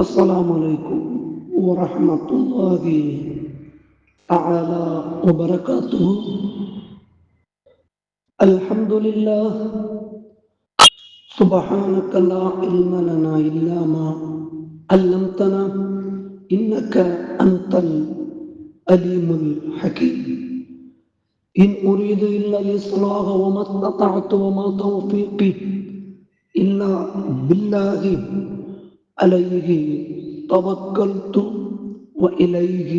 السلام عليكم ورحمة الله تعالى وبركاته. الحمد لله. سبحانك لا علم لنا إلا ما علمتنا إنك أنت العليم الحكيم. إن أريد إلا الإصلاح وما استطعت وما توفيقي إلا بالله عليه توكلت وإليه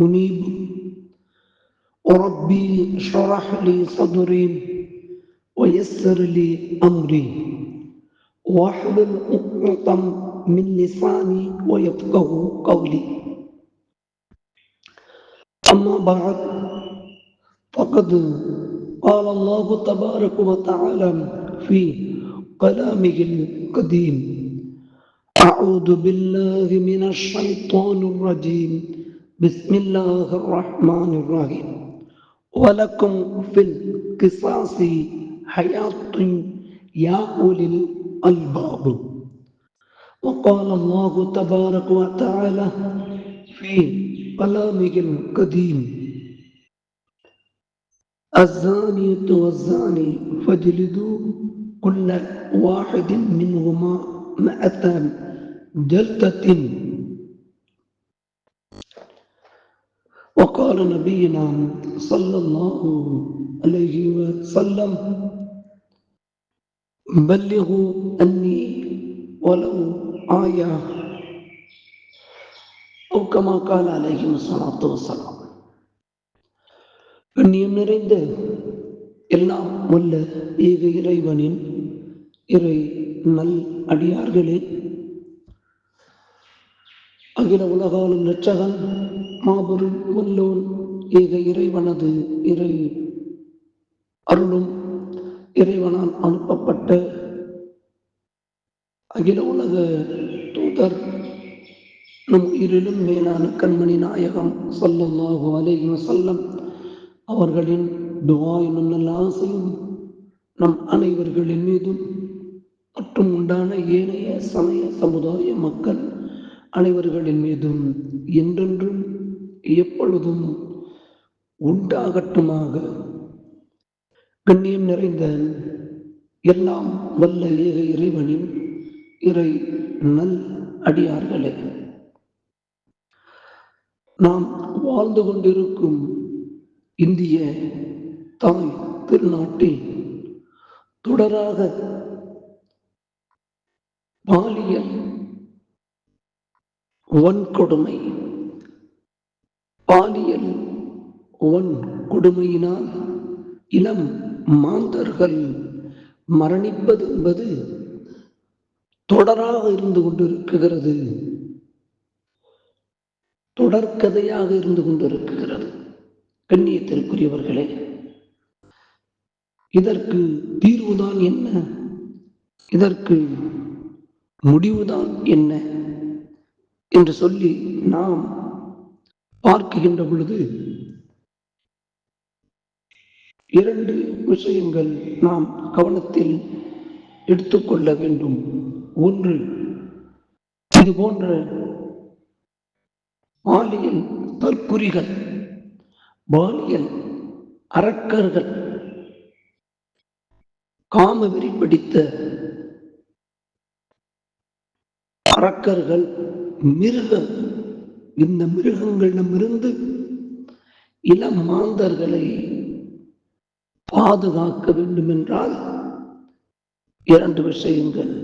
أنيب. ربي اشرح لي صدري ويسر لي أمري واحلل عقدة من لساني ويفقه قولي. أما بعد فقد قال الله تبارك وتعالى في كلامه القديم: أعوذ بالله من الشيطان الرجيم. بسم الله الرحمن الرحيم. ولكم في القصاص حياة يا أولي الألباب. وقال الله تبارك وتعالى في كلامه القديم: الزانية والزاني فاجلدوا كل واحد منهما مئة جلدة. وقال نبينا صلى الله عليه وسلم: بلغوا أني ولو آية، أو كما قال عليه الصلاة والسلام. கண்ணியம் நிறைந்த எல்லாம் வல்ல ஏக இறைவனின் இறை நல் அடியார்களே, அகில உலகாலும் இரட்சகன் மாபெரும் வல்லோன் ஏக இறைவனது இறை அருளும் இறைவனால் அனுப்பப்பட்ட அகில உலக தூதர் நம் உயிரிலும் மேலான கண்மணி நாயகம் ஸல்லல்லாஹு அலைஹி வஸல்லம் அவர்களின் துஆயும் நல்ல ஆசையும் நம் அனைவர்களின் மீதும் மற்றும் உண்டான ஏனைய சமய சமுதாய மக்கள் அனைவர்களின் மீதும் என்றென்றும் எப்பொழுதும் உண்டாகட்டுமாக. கண்ணியம் நிறைந்த எல்லாம் வல்ல ஏக இறைவனின் இறை நல் அடியார்களே, நாம் வாழ்ந்து கொண்டிருக்கும் இந்திய தாய் திருநாட்டில் தொடராக பாலியல் வன்கொடுமை, பாலியல் வன்கொடுமையினால் இளம் மாந்தர்கள் மரணிப்பது என்பது தொடராக இருந்து கொண்டிருக்கிறது, தொடர்கதையாக இருந்து கொண்டிருக்கிறது. கண்ணியத்திற்குரியவர்களே, இதற்கு தீர்வுதான் என்ன, இதற்கு முடிவுதான் என்ன என்று சொல்லி நாம் பார்க்கின்ற பொழுது இரண்டு விஷயங்கள் நாம் கவனத்தில் எடுத்துக்கொள்ள வேண்டும். ஒன்று, இது போன்ற பாலியல் தற்குறிகள், பாலியல் அரக்கர்கள், காமவெறி பிடித்த அரக்கர்கள், மிருகம், இந்த மிருகங்களிடமிருந்து இளம் மாந்தர்களை பாதுகாக்க வேண்டும் என்றால் இரண்டு விஷயங்கள்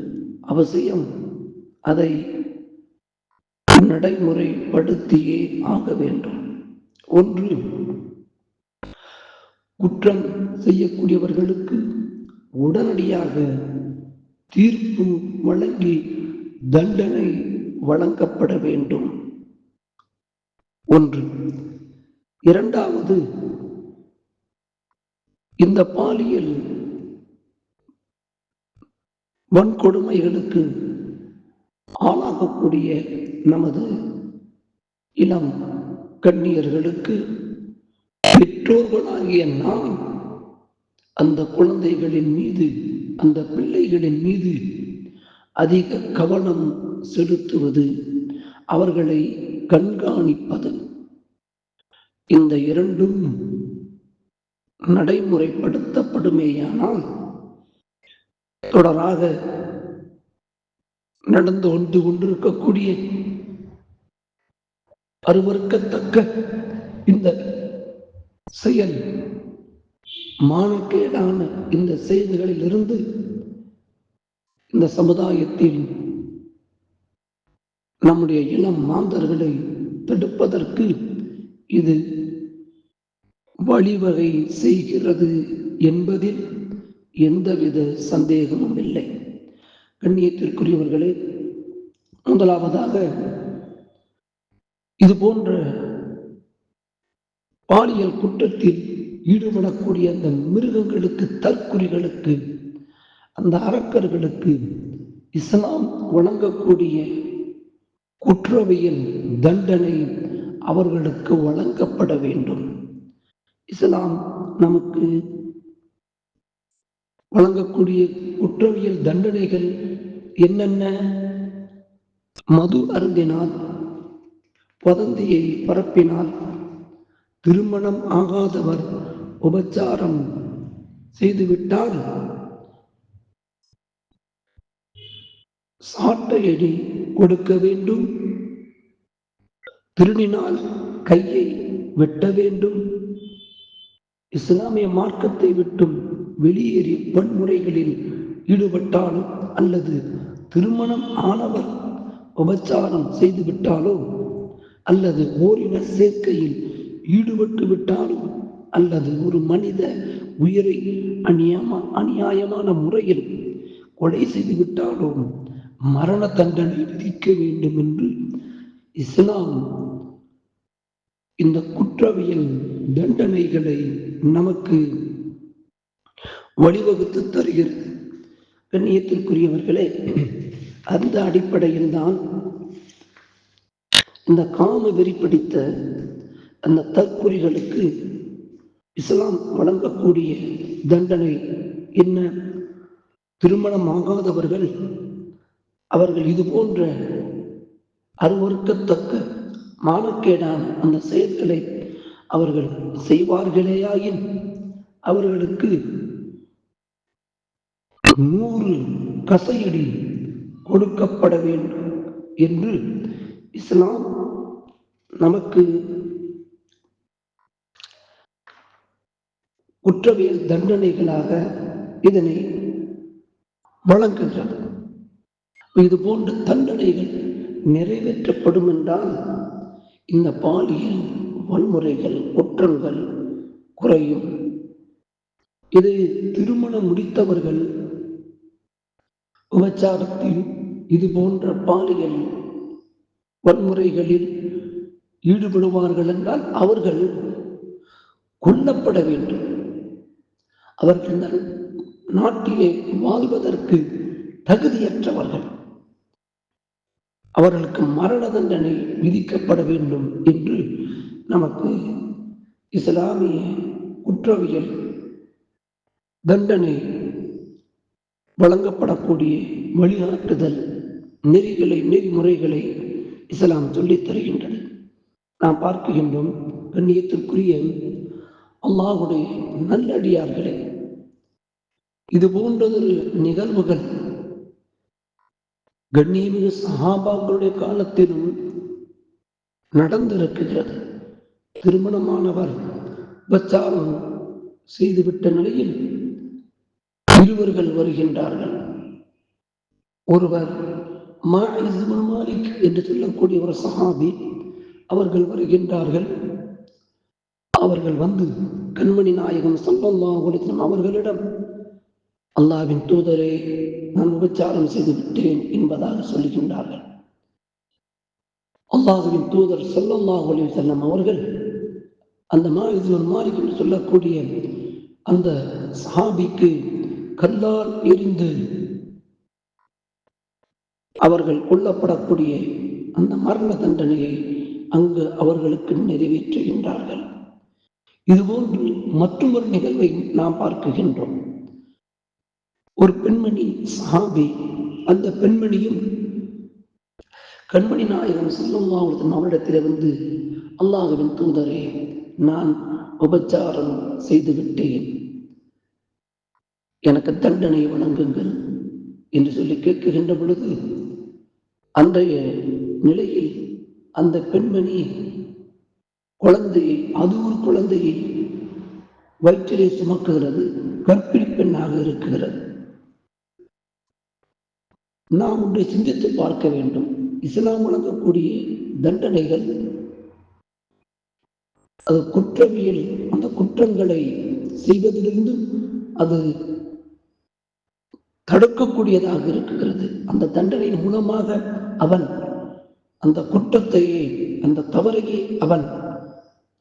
அவசியம். அதை நடைமுறைப்படுத்தியே ஆக வேண்டும். ஒன்று, குற்றம் செய்யக்கூடியவர்களுக்கு உடனடியாக தீர்ப்பு வழங்கி தண்டனை வழங்கப்பட வேண்டும். ஒன்று. இரண்டாவது, இந்த பாலியல் வன்கொடுமைகளுக்கு ஆளாகக்கூடிய நமது இளம் கன்னியர்களுக்கு பெற்றோர்களாகிய நாம் அந்த குழந்தைகளின் மீது, அந்த பிள்ளைகளின் மீது அதிக கவனம் செலுத்துவது அவர்களை கண்காணிப்பது, இந்த இரண்டும் நடைமுறைப்படுத்தப்படுமேயானால் தொடராக நடந்து கொண்டிருக்கக்கூடிய அருவருக்கத்தக்க இந்த செயல், மானக்கேடான இந்த செய்திகளில் இருந்து இந்த சமுதாயத்தில் நம்முடைய இளம் மாந்தர்களை தடுப்பதற்கு இது வழிவகை செய்கிறது என்பதில் எந்தவித சந்தேகமும் இல்லை. கண்ணியத்திற்குரியவர்களே, முதலாவதாக இது போன்ற பாலியல் குற்றத்தில் ஈடுபடக்கூடிய அந்த மிருகங்களுக்கு, தற்குறிகளுக்கு, அந்த அரக்கர்களுக்கு இஸ்லாம் வழங்கக்கூடிய குற்றவியல் தண்டனை அவர்களுக்கு வழங்கப்பட வேண்டும். இஸ்லாம் நமக்கு வழங்கக்கூடிய குற்றவியல் தண்டனைகள் என்னென்ன? மது அருந்தினால், வதந்தியை பரப்பினால், திருமணம் ஆகாதவர் உபச்சாரம் செய்துவிட்டால் சாட்டையடி கொடுக்க வேண்டும், திருடினால் கையை வெட்ட வேண்டும், இஸ்லாமிய மார்க்கத்தை விட்டும் வெளியேறி வன்முறைகளில் ஈடுபட்டாலோ அல்லது திருமணம் ஆனவர் உபச்சாரம் செய்துவிட்டாலோ அல்லது ஓரின சேர்க்கையில் ஈடுபட்டு விட்டாலோ அல்லது ஒரு மனித உயிரை அநியாயமான முறையில் கொலை செய்துவிட்டாலோ மரண தண்டனை விதிக்க வேண்டும் என்று இஸ்லாம் இந்த குற்றவியல் தண்டனைகளை நமக்கு வழிவகுத்து தருகிறது. கண்ணியத்திற்குரியவர்களே, அந்த அடிப்படையில் தான் இந்த காம வெறி பிடித்த அந்த தற்குறிகளுக்கு இஸ்லாம் வழங்கக்கூடிய தண்டனை என்ன? திருமணம் ஆகாதவர்கள் அவர்கள் இது போன்ற அருவருக்கத்தக்க மானக்கேடான அந்த செயல்களை அவர்கள் செய்வார்களேயாயின் அவர்களுக்கு 100 கசையடி கொடுக்கப்பட வேண்டும் என்று இஸ்லாம் நமக்கு குற்றவியல் தண்டனைகளாக இதனை வழங்குகிறது. இது போன்ற தண்டனைகள் நிறைவேற்றப்படும் என்றால் இந்த பாலியல் வன்முறைகள், குற்றங்கள் குறையும். இது திருமணம் முடித்தவர்கள் விபச்சாரத்தில், இது போன்ற பாலியல் வன்முறைகளில் ஈடுபடுவார்கள் என்றால் அவர்கள் கொல்லப்பட வேண்டும். அவர்கள் நாட்டிலே வாழ்வதற்கு தகுதியற்றவர்கள், அவர்களுக்கு மரண தண்டனை விதிக்கப்பட வேண்டும் என்று நமக்கு இஸ்லாமிய குற்றவியல் தண்டனை வழங்கப்படக்கூடிய வழிகாட்டுதல் நெறிமுறைகளை இஸ்லாம் சொல்லித் தருகின்றது. நாம் பார்க்கின்றோம். கண்ணியத்திற்குரிய அல்லாஹ்வுடைய நல்லடியார்களே, இது போன்றதொரு நிகழ்வுகள் கண்ணியமிகு சஹாபாக்களுடைய காலத்திலும் நடந்திருக்கிறது. திருமணமானவர் விபச்சாரம் செய்துவிட்ட நிலையில் இருவர்கள் வருகின்றார்கள். ஒருவர் மாஇஸ் இப்னு மாலிக் என்று சொல்லக்கூடிய ஒரு சஹாபி, அவர்கள் வருகின்றார்கள். அவர்கள் வந்து கண்மணி நாயகம் ஸல்லல்லாஹு அலைஹி வஸல்லம் அவர்களிடம், அல்லாஹ்வின் தூதரே, நான் விபச்சாரம் செய்து விட்டேன் என்பதாக சொல்லுகின்றார்கள். அல்லாஹ்வின் தூதர் ஸல்லல்லாஹு அலைஹி வஸல்லம் அவர்கள் அந்த மாஇஸ் இப்னு மாலிக் என்று சொல்லக்கூடிய அந்த சஹாபிக்கு கல்லால் எரிந்து அவர்கள் கொல்லப்படக்கூடிய அந்த மரண தண்டனையை அங்கு அவர்களுக்கு நிறைவேற்றுகின்றார்கள். இதுபோன்று மற்றொரு நிகழ்வை நாம் பார்க்கின்றோம். ஒரு பெண்மணி சஹாபி, அந்த பெண்மணியும் கண்மணி நாயகம் ஸல்லல்லாஹு அலைஹி வஸல்லம் அவரிடத்தில் வந்து, அல்லாஹ்வின் தூதரே, நான் உபச்சாரம் செய்துவிட்டேன், எனக்கு தண்டனை வழங்குங்கள் என்று சொல்லி கேட்கின்ற பொழுது, அன்றைய நிலையில் அந்த பெண்மணி குழந்தையை, அது ஒரு குழந்தையை வயிற்றிலே சுமக்குகிறது, கர்ப்பிணி பெண்ணாக இருக்கிறது. நாம் ஒன்றை சிந்தித்து பார்க்க வேண்டும். இஸ்லாம் வழங்கக்கூடிய தண்டனைகள், அது குற்றவியல், அந்த குற்றங்களை செய்வதிலிருந்து அது தடுக்கக்கூடியதாக இருக்கிறது. அந்த தண்டனையின் மூலமாக அவன் அந்த குற்றத்தையே, அந்த தவறையே அவன்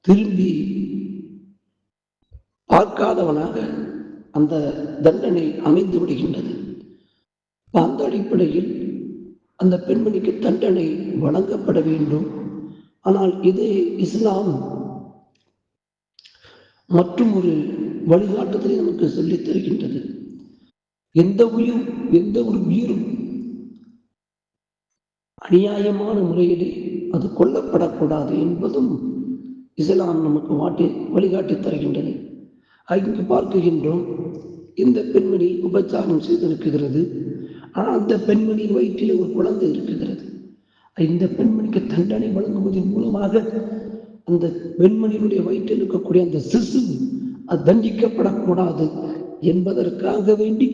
திரும்பி பார்க்காதவனாக அந்த தண்டனை அமைந்து விடுகின்றது. அந்த அடிப்படையில் அந்த பெண்மணிக்கு தண்டனை வழங்கப்பட வேண்டும். ஆனால் இதே இஸ்லாம் மற்றும் ஒரு வழிகாட்டுதலை நமக்கு சொல்லித் தருகின்றது. எந்த ஒரு உயிரும் அநியாயமான முறையிலே அது கொல்லப்படக்கூடாது என்பதும் இஸ்லாம் நமக்கு வழிகாட்டி தருகின்றது. இங்கு பார்க்கின்றோம், இந்த பெண்மணி உபச்சாரம் செய்திருக்கிறது. ஆனால் அந்த பெண்மணியின் வயிற்றிலே ஒரு குழந்தை இருக்கிறது. இந்த பெண்மணிக்கு தண்டனை வழங்குவதன் மூலமாக அந்த பெண்மணியினுடைய வயிற்றில் இருக்கக்கூடிய அந்த சிசு அது தண்டிக்கப்படக்கூடாது என்பதற்காக வேண்டி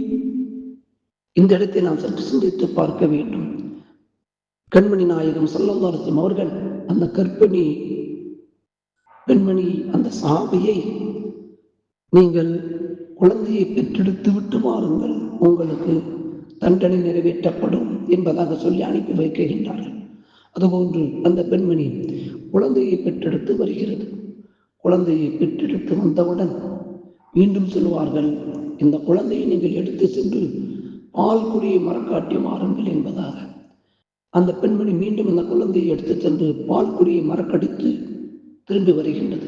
இந்த இடத்தை நாம் சற்று சிந்தித்து பார்க்க வேண்டும். கண்மணி நாயகம் ஸல்லல்லாஹு அலைஹி வஸல்லம் அவர்கள் அந்த கர்ப்பிணி பெண்மணி, அந்த சஹாபியை, நீங்கள் குழந்தையை பெற்றெடுத்து விட்டு வாருங்கள், உங்களுக்கு தண்டனை நிறைவேற்றப்படும் என்பதாக சொல்லி அனுப்பி வைக்கின்றார்கள். அதுபோன்று அந்த பெண்மணி குழந்தையை பெற்றெடுத்து வருகிறது. குழந்தையை பெற்றெடுத்து வந்தவுடன் மீண்டும் சொல்வார்கள், இந்த குழந்தையை நீங்கள் எடுத்து சென்று பால் குடியை மரக்காட்டி வாருங்கள் என்பதாக. அந்த பெண்மணி மீண்டும் அந்த குழந்தையை எடுத்து சென்று பால் குடியை மரக்கடித்து திரும்பி வருகின்றது.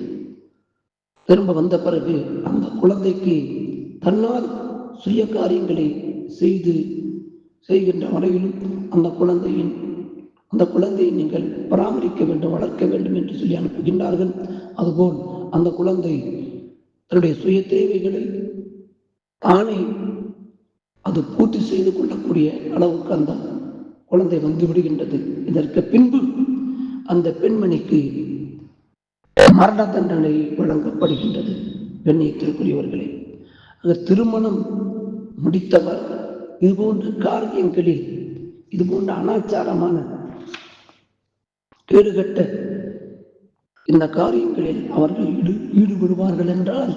திரும்ப வந்த பிறகு அந்த குழந்தைக்கு தன்னால் சுய காரியங்களை செய்கின்ற வரையிலும் அந்த குழந்தையை நீங்கள் பராமரிக்க வேண்டும், வளர்க்க வேண்டும் என்று சொல்லி அனுப்புகின்றார்கள். அதுபோல் அந்த குழந்தை தன்னுடைய சுய தேவைகளை தானே அது பூர்த்தி செய்து கொள்ளக்கூடிய அளவுக்கு அந்த குழந்தை வந்து விடுகின்றது. இதற்கு பின்பு அந்த பெண்மணிக்கு மரண தண்டனை வழங்கப்படுகின்றது. கண்ணியத்திற்குரியவர்களே, திருமணம் முடித்தவர் இதுபோன்ற காரியங்களில், இதுபோன்ற அனாச்சாரமான கேடுகட்ட இந்த காரியங்களில் அவர்கள் ஈடுபடுவார்கள் என்றால்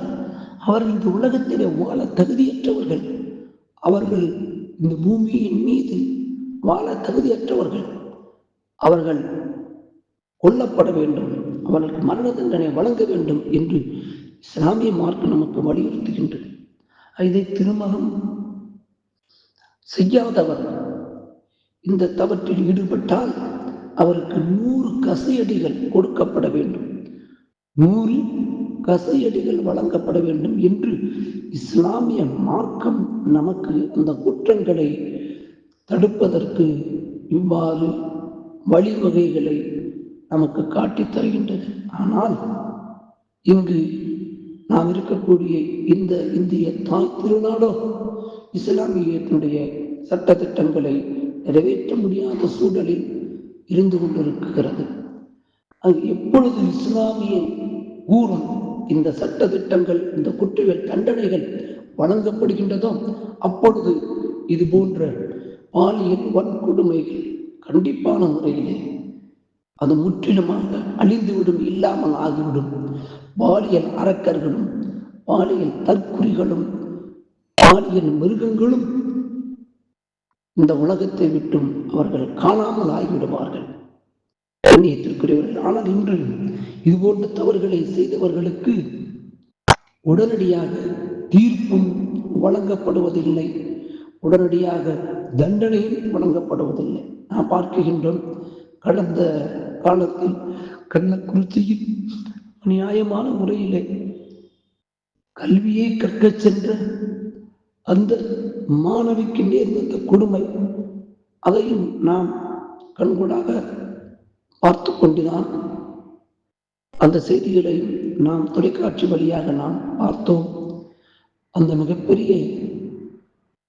அவர்கள் இந்த உலகத்திலே வாழ தகுதியற்றவர்கள். அவர்கள் இந்த பூமியின் மீது வாழ தகுதியற்றவர்கள். அவர்கள் கொல்லப்பட வேண்டும், அவர்களுக்கு மரண தண்டனை வழங்க வேண்டும் என்று இஸ்லாமிய மார்க்கம் நமக்கு வலியுறுத்துகின்றது. இதை திருமணம் செய்யாதவர் இந்த தவற்றில் ஈடுபட்டால் அவருக்கு 100 கசையடிகள் கொடுக்கப்பட வேண்டும், 100 கசையடிகள் வழங்கப்பட வேண்டும் என்று இஸ்லாமிய மார்க்கம் நமக்கு அந்த குற்றங்களை தடுப்பதற்கு இவ்வாறு வழிவகைகளை நமக்கு காட்டித் தருகின்றது. ஆனால் இங்கு நாம் இருக்கக்கூடிய இந்த இந்திய தாய் திருநாடோ இஸ்லாமியத்தினுடைய சட்ட திட்டங்களை நிறைவேற்ற முடியாத சூழலில் இருந்து கொண்டிருக்கிறது. அது எப்பொழுது இஸ்லாமிய ஊரும் இந்த சட்ட திட்டங்கள், இந்த குற்றவியல் தண்டனைகள் வழங்கப்படுகின்றதோ அப்பொழுது இது போன்ற பாலியல் வன்கொடுமைகள் கண்டிப்பான முறையிலே அது முற்றிலுமாக அழிந்துவிடும், இல்லாமல் ஆகிவிடும். பாலியல் அரக்கர்களும், பாலியல் தற்குறிகளும், பாலியல் மிருகங்களும் இந்த உலகத்தை விட்டும் அவர்கள் காணாமல் ஆகிவிடுவார்கள். கண்ணியத்திற்குரியவர்கள், ஆனால் இன்று இதுபோன்ற தவறுகளை செய்தவர்களுக்கு உடனடியாக தீர்ப்பும் வழங்கப்படுவதில்லை, உடனடியாக தண்டனையும் வழங்கப்படுவதில்லை. நாம் பார்க்கின்றோம், கடந்த காலத்தில் கள்ளக்குறிச்சியில் நியாயமான முறையிலே கல்வியை கற்கச் சென்ற அந்த மாணவிக்கு நேர்ந்த கொடுமை, அதையும் நாம் கண்கூடாக பார்த்து கொண்டுதான் அந்த செய்திகளை நாம் தொலைக்காட்சி வழியாக நாம் பார்த்தோம். அந்த மிகப்பெரிய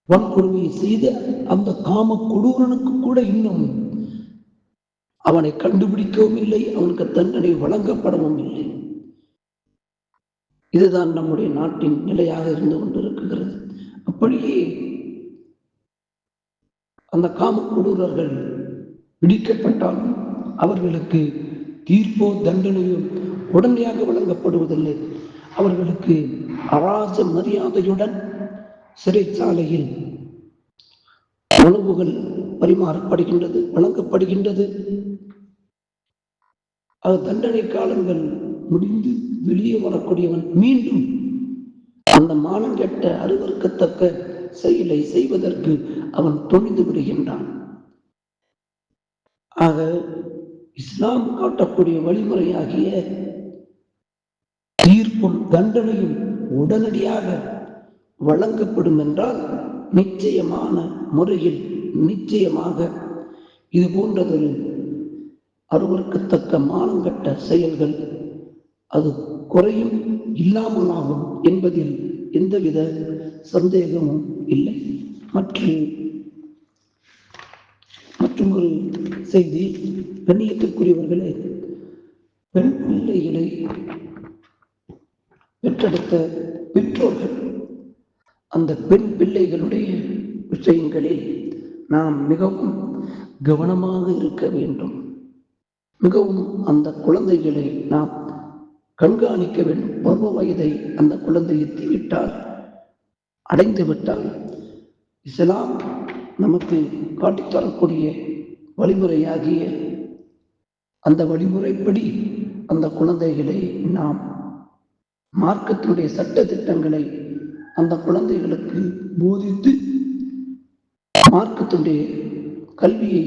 வன்கொடுமையை செய்த அந்த காம கொடூரனுக்கு கூட இன்னும் அவனை கண்டுபிடிக்கவும் இல்லை, அவனுக்கு தண்டனை வழங்கப்படவும் இல்லை. இதுதான் நம்முடைய நாட்டின் நிலையாக இருந்து கொண்டிருக்கிறது. அப்படியே அந்த காம கொடூரர்கள் பிடிக்கப்பட்டாலும் அவர்களுக்கு தீர்ப்போ தண்டனையோ உடனடியாக வழங்கப்படுவதில்லை. அவர்களுக்கு அராஜ மரியாதையுடன் சிறைச்சாலையில் உணவுகள் பரிமாறப்படுகின்றது, வழங்கப்படுகின்றது. அது தண்டனை காலங்கள் முடிந்து வெளியே வரக்கூடியவன் மீண்டும் அந்த மானங்கெட்ட அருவருக்கத்தக்க செயலை செய்வதற்கு அவன் துணிந்து விடுகின்றான். ஆக இஸ்லாம் காட்டக்கூடிய வழிமுறையாகிய தீர்ப்பும் தண்டனையும் உடனடியாக வழங்கப்படும் என்றால் நிச்சயமான முறையில் நிச்சயமாக இது போன்றதொரு அருவருக்கத்தக்க மானங்கட்ட செயல்கள் அது குறையும், இல்லாமலாகும் என்பதில் எந்தவித சந்தேகமும் இல்லை. மற்றும் ஒரு செய்தி, கண்ணியத்திற்குரியவர்களே, பெண் பிள்ளைகளை பெற்றெடுத்த பெற்றோர்கள் அந்த பெண் பிள்ளைகளுடைய விஷயங்களில் நாம் மிகவும் கவனமாக இருக்க வேண்டும். மிகவும் அந்த குழந்தைகளை நாம் கண்காணிக்க வேண்டும். பருவ வயதை அந்த குழந்தை எத்திவிட்டால், அடைந்து விட்டால், இஸ்லாம் நமக்கு காட்டித்தரக்கூடிய வழிமுறையாகிய அந்த வழிமுறைப்படி அந்த குழந்தைகளை நாம் மார்க்கத்தினுடைய சட்ட திட்டங்களை அந்த குழந்தைகளுக்கு போதித்து மார்க்கத்தினுடைய கல்வியை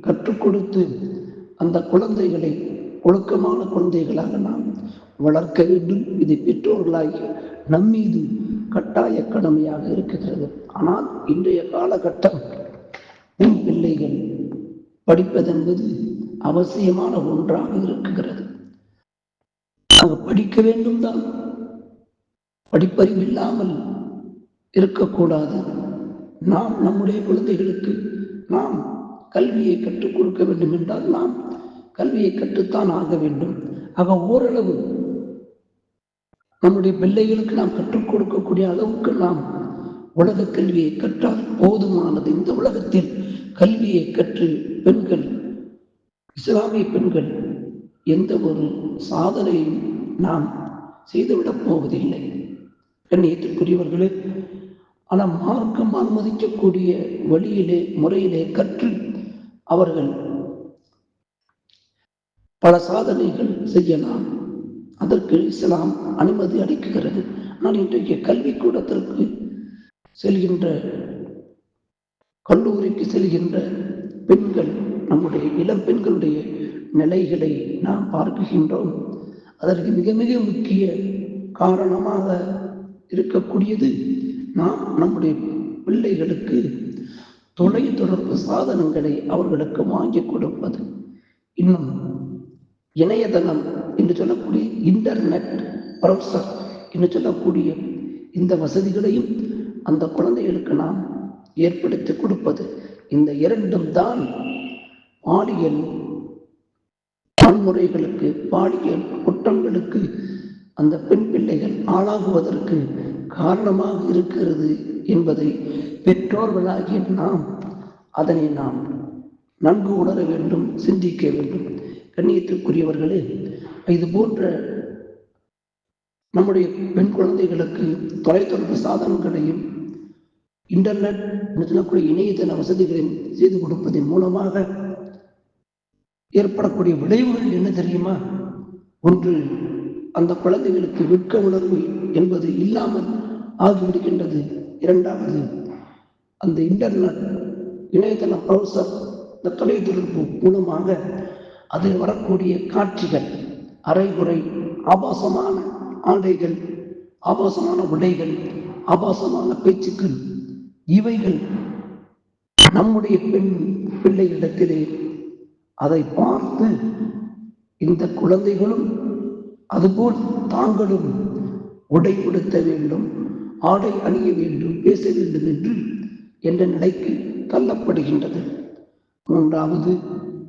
கற்றுக் கொடுத்து அந்த குழந்தைகளை ஒழுக்கமான குழந்தைகளாக நாம் வளர்க்க வேண்டும். இது பெற்றோர்களாகி நம்மீது கட்டாய கடமையாக இருக்கிறது. ஆனால் இன்றைய காலகட்டம் பெண் பிள்ளைகள் படிப்பதென்பது அவசியமான ஒன்றாக இருக்கிறது. படிக்க வேண்டும் தான், படிப்பறிவு இல்லாமல் இருக்கக்கூடாது. நாம் நம்முடைய குழந்தைகளுக்கு நாம் கல்வியை கற்றுக் கொடுக்க வேண்டும் என்றால் நாம் கல்வியை கற்றுத்தான் ஆக வேண்டும். ஆக ஓரளவு நம்முடைய பிள்ளைகளுக்கு நாம் கற்றுக் கொடுக்கக்கூடிய அளவுக்கு நாம் உலக கல்வியை கற்றால் போதுமானது. இந்த உலகத்தில் கல்வியை கற்று பெண்கள், இஸ்லாமிய பெண்கள் எந்த ஒரு சாதனையும் நாம் செய்துவிடப் போவதில்லை. கண்ணியத்திற்குரியவர்களே, ஆனால் மார்க்கம் அனுமதிக்கக்கூடிய வழியிலே முறையிலே கற்று அவர்கள் பல சாதனைகள் செய்யலாம். அதற்கு இஸ்லாம் அனுமதி அளிக்கிறது. ஆனால் இன்றைக்கு கல்விக்கூடத்திற்கு செல்கின்ற, கல்லூரிக்கு செல்கின்ற பெண்கள், நம்முடைய இளம் பெண்களுடைய நிலைகளை நாம் பார்க்கின்றோம். அதற்கு மிக மிக முக்கிய காரணமாக இருக்கக்கூடியது நாம் நம்முடைய பிள்ளைகளுக்கு தொலை தொடர்பு சாதனங்களை அவர்களுக்கு வாங்கி கொடுப்பது. இன்னும் இணையதளம் என்று சொல்லக்கூடிய இன்டர்நெட் ப்ரௌசர் என்று சொல்லக்கூடிய இந்த வசதிகளையும் அந்த குழந்தைகளுக்கு நாம் ஏற்படுத்தி கொடுப்பது. இந்த இரண்டும் தான் பாலியல் வன்முறைகளுக்கு, பாலியல் குற்றங்களுக்கு அந்த பெண் பிள்ளைகள் ஆளாகுவதற்கு காரணமாக இருக்கிறது என்பதை பெற்றோர்களாகிய நாம் அதனை நாம் நன்கு உணர வேண்டும், சிந்திக்க வேண்டும். கண்ணியத்திற்குரியவர்களே, இது போன்ற நம்முடைய பெண் குழந்தைகளுக்கு தொலைத்தொடர்பு சாதனங்களையும் இன்டர்நெட் சொல்லக்கூடிய இணையதள வசதிகளையும் செய்து கொடுப்பதன் மூலமாக ஏற்படக்கூடிய விளைவுகள் என்ன தெரியுமா? ஒன்று, அந்த குழந்தைகளுக்கு வெட்க உணர்வு என்பது இல்லாமல் ஆகிவிடுகின்றது. இரண்டாவது, அந்த இன்டர்நெட் இணையதள ப்ரௌசர், இந்த தொலைத்தொடர்பு மூலமாக அதில் வரக்கூடிய காட்சிகள், அரைகுறை ஆபாசமான ஆடைகள், ஆபாசமான உடைகள், ஆபாசமான பேச்சுக்கள், இவைகள் நம்முடைய பெண் பிள்ளைகளிடத்திலே அதை பார்த்து இந்த குழந்தைகளும் அதுபோல் தாங்களும் உடை உடுத்த வேண்டும், ஆடை அணிய வேண்டும், பேச வேண்டும் என்று என்ற நிலைக்கு தள்ளப்படுகின்றது. மூன்றாவது,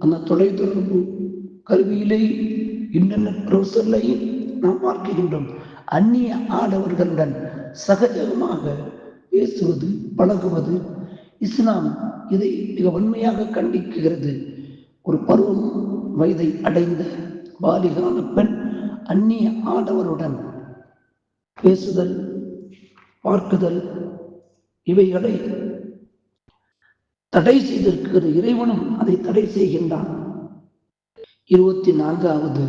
அந்த தொலைத்தொடர்பு கல்வியிலே இன்டர்நெட் ப்ரௌசர்லையும் நாம் பார்க்கின்றோம். அந்நிய ஆடவர்களுடன் சகஜமாக பேசுவது, பழகுவது. இஸ்லாம் இதை மிக வன்மையாக கண்டிக்கிறது. ஒரு பருவம் வயதை அடைந்த பாலிகான பெண் அந்நிய ஆடவருடன் பேசுதல், பார்க்குதல், இவைகளை தடை செய்திருக்கிறது. இறைவனும் அதை தடை செய்கின்றான். 24வது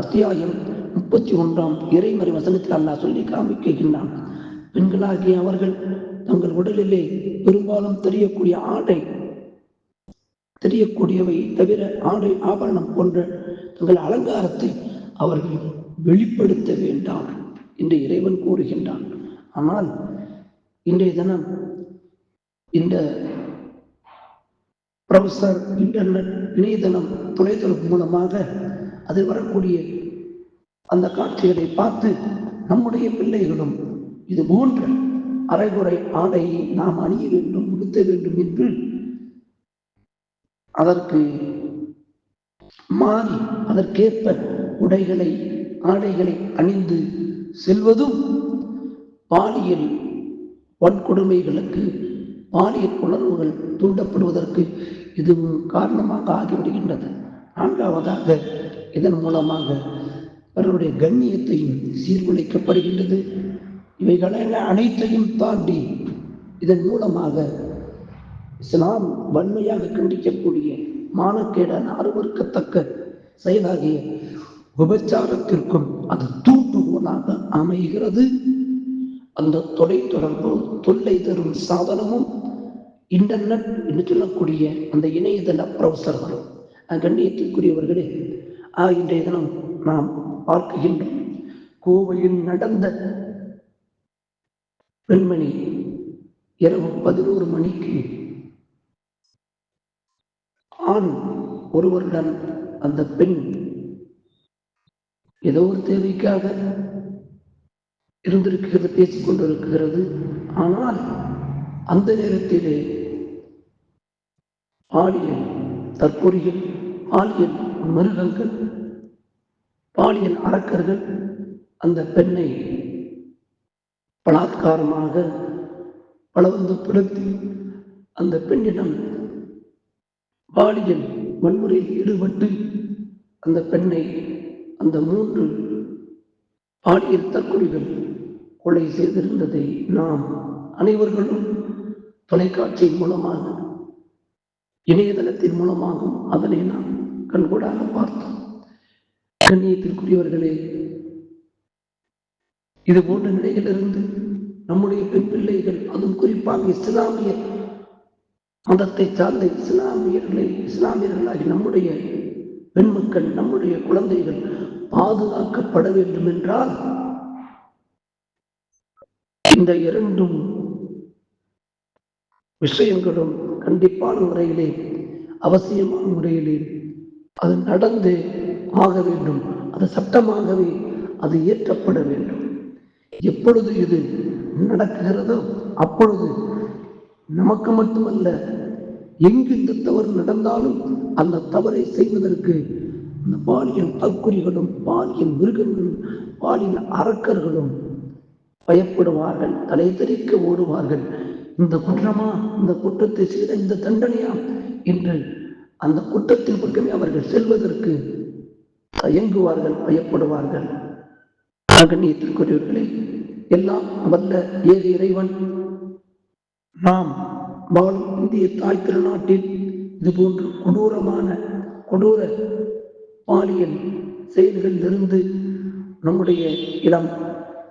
அத்தியாயம் 31ஆம் இறைமறை வசனத்தில் அல்லாஹ் சொல்லி காமிக்கின்றான். பெண்களாகிய அவர்கள் தங்கள் உடலிலே பெரும்பாலும் தெரியக்கூடிய ஆடை, தெரியக்கூடியவை தவிர ஆடை ஆபரணம் போன்ற தங்கள் அலங்காரத்தை அவர்கள் வெளிப்படுத்த வேண்டாம் என்று இறைவன் கூறுகின்றான். ஆனால் இன்றைய தினம் இந்த ப்ரௌசர், இன்டர்நெட், இணையதளம், தொலைத்தொடர்பு மூலமாக அதில் வரக்கூடிய அந்த காட்சிகளை பார்த்து நம்முடைய பிள்ளைகளும் இது போன்ற அரைகுறை ஆடையை நாம் அணிய வேண்டும், உடுத்த வேண்டும் என்று அதற்கு மாறி அதற்கேற்ப உடைகளை, ஆடைகளை அணிந்து செல்வதும் பாலியல் வன்கொடுமைகளுக்கு, பாலியல் உணர்வுகள் தூண்டப்படுவதற்கு இதுவும் காரணமாக ஆகிவிடுகின்றது. நான்காவதாக, இதன் மூலமாக அவர்களுடைய கண்ணியத்தையும் சீர்குலைக்கப்படுகின்றது. இவைகளை அனைத்தையும் தாண்டி இதன் மூலமாக இஸ்லாம் வன்மையாக கண்டிக்கக்கூடிய மானக்கேடான அருவருக்கத்தக்க செயலாகிய விபச்சாரத்திற்கும் அது தூண்டுகோலாக அமைகிறது. அந்த தொலைத்தொடர்பு தொல்லை தரும் சாதனமும் இன்டர்நெட் என்று சொல்லக்கூடிய அந்த இணையதள ப்ரௌசர்களும். கண்ணியத்திற்குரியவர்களே, இன்றைய தினம் நாம் பார்க்கின்றோம். கோவையில் நடந்த பெண்மணி இரவு 11 மணிக்கு ஆண் ஒருவருடன் அந்த பெண் ஏதோ ஒரு தேவைக்காக இருந்திருக்கிறது, பேசிக் கொண்டிருக்கிறது. ஆனால் அந்த நேரத்திலே பாலியல் தற்கொலைகள், பாலியல் மிருகங்கள், பாலியல் அரக்கர்கள் அந்த பெண்ணை பலாத்காரமாக பலவந்தப்படுத்தி அந்த பெண்ணிடம் பாலியல் வன்முறையில் ஈடுபட்டு அந்த பெண்ணை அந்த 3 பாலியல் தற்கொலைகள் கொலை செய்திருந்ததை நாம் அனைவர்களும் தொலைக்காட்சியின் மூலமாக, இணையதளத்தின் மூலமாகவும் அதனை நாம் கண்கூடாக பார்த்தோம். கண்ணியத்திற்குரியவர்களே, இது போன்ற நிலையிலிருந்து நம்முடைய பெண் பிள்ளைகள், அதுவும் குறிப்பாக இஸ்லாமிய மதத்தை சார்ந்த இஸ்லாமியர்களாகி நம்முடைய பெண் மக்கள், நம்முடைய குழந்தைகள் பாதுகாக்கப்பட வேண்டும் என்றால் இந்த 2 விஷயங்களும் கண்டிப்பான முறையிலே, அவசியமான முறையிலே அது நடந்து ஆக வேண்டும். அது சட்டமாகவே அது இயற்றப்பட வேண்டும். எப்பொழுது இது நடக்குகிறதோ அப்பொழுது நமக்கு மட்டுமல்ல, எங்கு இந்த தவறு நடந்தாலும் அந்த தவறை செய்வதற்கு அந்த பாலியல் தற்கொலைகளும், பாலியல் மிருகங்களும், பாலியல் அரக்கர்களும் பயப்படுவார்கள், தலை தெறிக்க ஓடுவார்கள். இந்த குற்றமா, இந்த குற்றத்தை செய்த இந்த தண்டனையா என்று அந்த குற்றத்தின் பக்கமே அவர்கள் செல்வதற்கு தயங்குவார்கள், பயப்படுவார்கள். கண்ணியத்திற்குரியவர்களே, எல்லாம் வல்ல ஏக இறைவன் நாம் வாழும் இந்திய தாய் திருநாட்டில் இதுபோன்று கொடூர பாலியல் செயல்களிலிருந்து நம்முடைய இளம்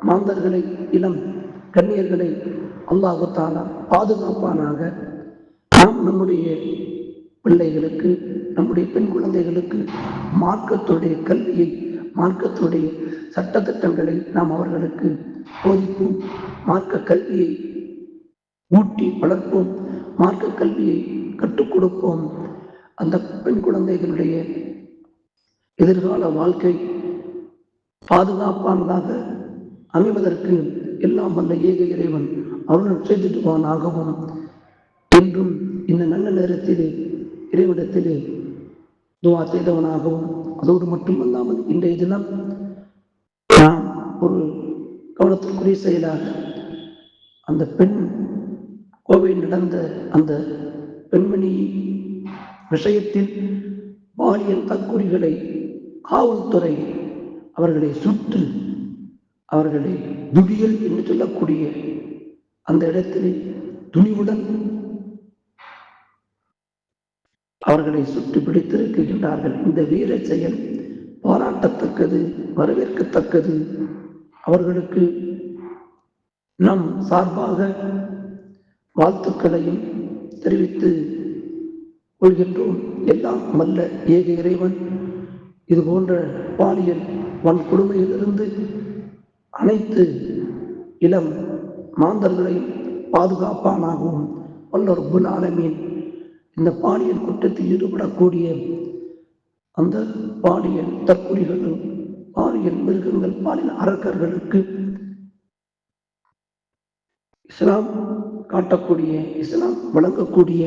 மாந்தர்களை, இளம் கன்னியர்களை அல்லாஹ் தஆலா பாதுகாப்பானாக. நாம் நம்முடைய பிள்ளைகளுக்கு, நம்முடைய பெண் குழந்தைகளுக்கு மார்க்கத்துடைய கல்வியை, மார்க்கத்துடைய சட்டத்திட்டங்களை நாம் அவர்களுக்கு போதிப்போம். மார்க்க கல்வியை ஊட்டி வளர்ப்போம், மார்க்க கல்வியை கற்றுக் கொடுப்போம். அந்த பெண் குழந்தைகளுடைய எதிர்கால வாழ்க்கை பாதுகாப்பானதாக அமைவதற்கு எல்லாம் வல்ல ஏக இறைவன் அருள் செய்திடுவானாகவும் என்றும் இந்த நல்ல நேரத்திலே இறைவிடத்திலே துவா செய்தவனாகவும், அதோடு மட்டுமல்லாமல் இன்றைய தினம் நாம் ஒரு கவனத்திற்குரிய செயலாக அந்த பெண் கோவையில் நடந்த அந்த பெண்மணி விஷயத்தில் பாலியல் தற்கொலைகளை காவல்துறை அவர்களை சுட்டு அவர்களை துடியல் என்று சொல்லக்கூடிய அந்த இடத்திலே துணிவுடன் அவர்களை சுட்டு பிடித்திருக்கின்றார்கள். இந்த வீர செயல் பாராட்டத்தக்கது, வரவேற்கத்தக்கது. அவர்களுக்கு நம் சார்பாக வாழ்த்துக்களையும் தெரிவித்து கொள்கின்றோம். எல்லாம் வல்ல ஏக இறைவன் இது போன்ற பாலியல் வன்கொடுமையிலிருந்து அனைத்து இளம் மாந்தர்களையும் பாதுகாப்பானாகவும் வல்ல ரப்புல் ஆலமீன் இந்த பாலியல் குற்றத்தில் ஈடுபடக்கூடிய அந்த பாலியல் தற்கொலைகளும் பாலியல் மிருகங்கள் பாலியல் அரக்கர்களுக்கு இஸ்லாம் காட்டக்கூடிய இஸ்லாம் வழங்கக்கூடிய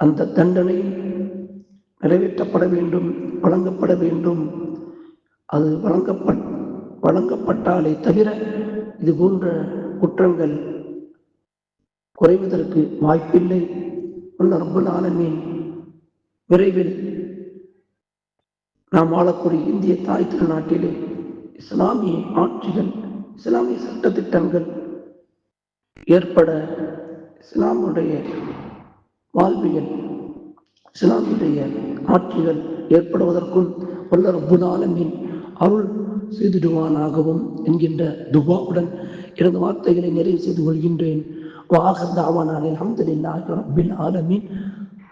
அந்த தண்டனை நிறைவேற்றப்பட வேண்டும், வழங்கப்பட வேண்டும். அது வழங்கப்பட்டாலே தவிர இது போன்ற குற்றங்கள் குறைவதற்கு வாய்ப்பில்லை. ரப்புல் ஆலமீன் விரைவில் நாம் வாழக்கூடிய இந்திய தாய் திருநாட்டிலே இஸ்லாமிய ஆட்சிகள், இஸ்லாமிய சட்டத்திட்டங்கள் ஏற்பட, இஸ்லாமுடைய வாழ்வியல், இஸ்லாமுடைய ஆட்சிகள் ஏற்படுவதற்கும் வல்ல ரப்புல் ஆலமீன் அருள் செய்திடுவானாகவும் என்கின்ற துஆவுடன் எனது வார்த்தைகளை நிறைவு செய்து கொள்கின்றேன். وآخر دعوانا الحمد لله رب العالمين.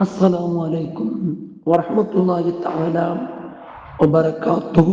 السلام عليكم ورحمة الله تعالى وبركاته.